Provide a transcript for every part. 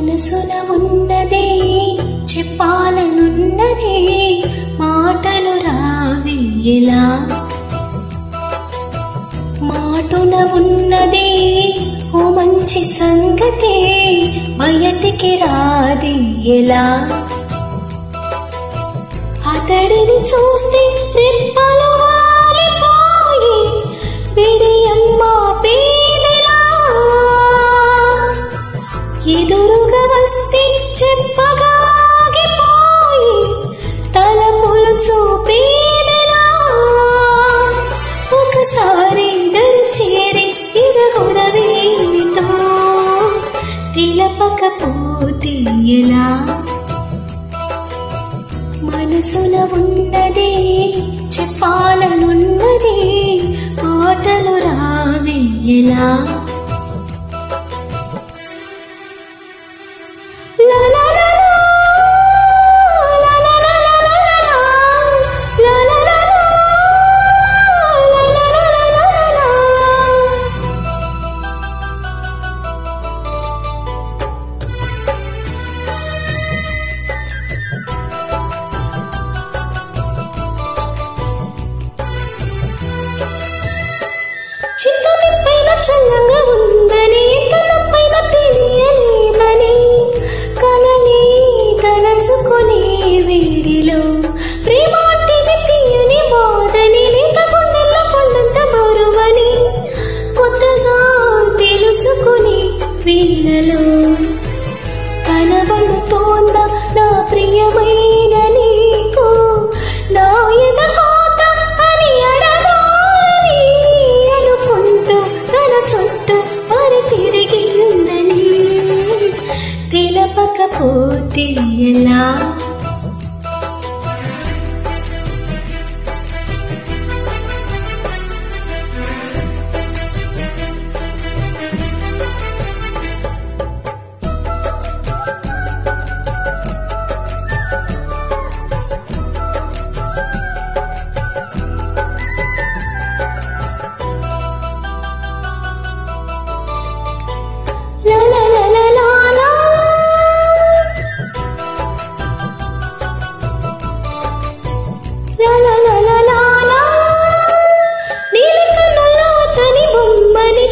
మనసున ఉన్నదే చెప్పాలనున్నదే మాటలు రావి ఎలా మాటున ఉన్నదే ఓ మంచి సంగతే బయటికి రాది ఎలా అతడిని చూస్తే రెప్పలు వాలిపోయి విడియమ్మ పేదలా ఎదురుగా వస్తే చెప్పగా ఆగిపోయి తలపులు చూపేదలా ఒకసారి దరిచేరి ఇదగొడవేమిటో తెలపకపోతే ఎలా మనసున ఉన్నదే చెప్పాలనున్నదే మాటలు రావి ఎలా చిత్తనిపైన చల్లగా ఉందని తనపైన తెలియలేదని కలని తలచుకునే వేడిలో ప్రేమాటిని తీయని బాధని లేత గుండెల్లో కొండంత బరువని కొత్తగా తెలుసుకుని వీళ్ళలో కనబడుతోందా నా ప్రియమైన నీకు నా ఎదకోత అని అడగాలి అనుకుంటూ తన చుట్టూ మరి తిరిగిందని తెలపకపోతే ఎలా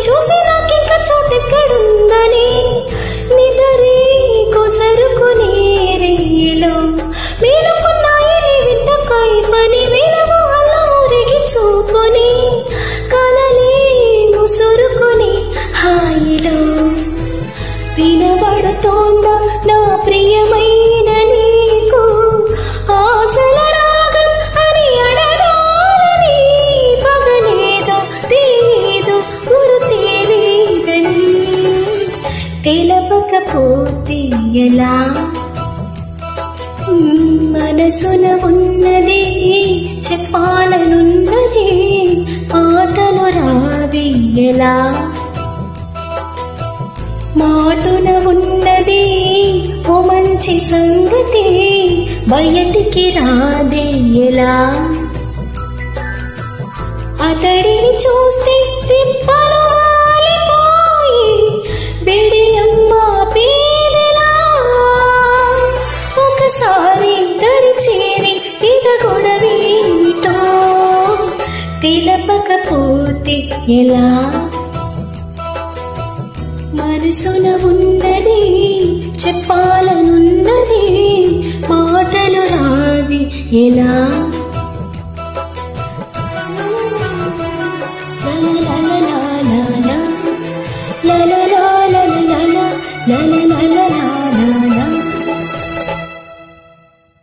చూసి నాకింక చోటెక్కడుందని నిదరే కొసరుకునే రేలో మేలుకున్నాయి వింత కైపని వేలమోహల్లో ఊరిగి చూపుని కలలే ముసురుకుని హాయిలో వినబడుతోందా నా ప్రియమైన నీకు ఆశల రాగం అని అడగాలని పగలేదో తేదో గురుతేలేదని తెలపకపోతే ఎలా మనసున ఉన్నదే చెప్పాలనున్నదే మాటలు రావి ఎలా మాటున ఉన్నదే ఓ మంచి సంగతే బయటికి రాదే ఎలా అతడిని చూస్తే తిప్పలు వాలిపోయి బిడియమ్మ పేదలా ఒకసారి దరిచేరి ఇదగొడవేమిటో తెలపకపోతే ఎలా మనసున ఉన్నదే చెప్పాలనున్నదే మాటలు రావి ఎలా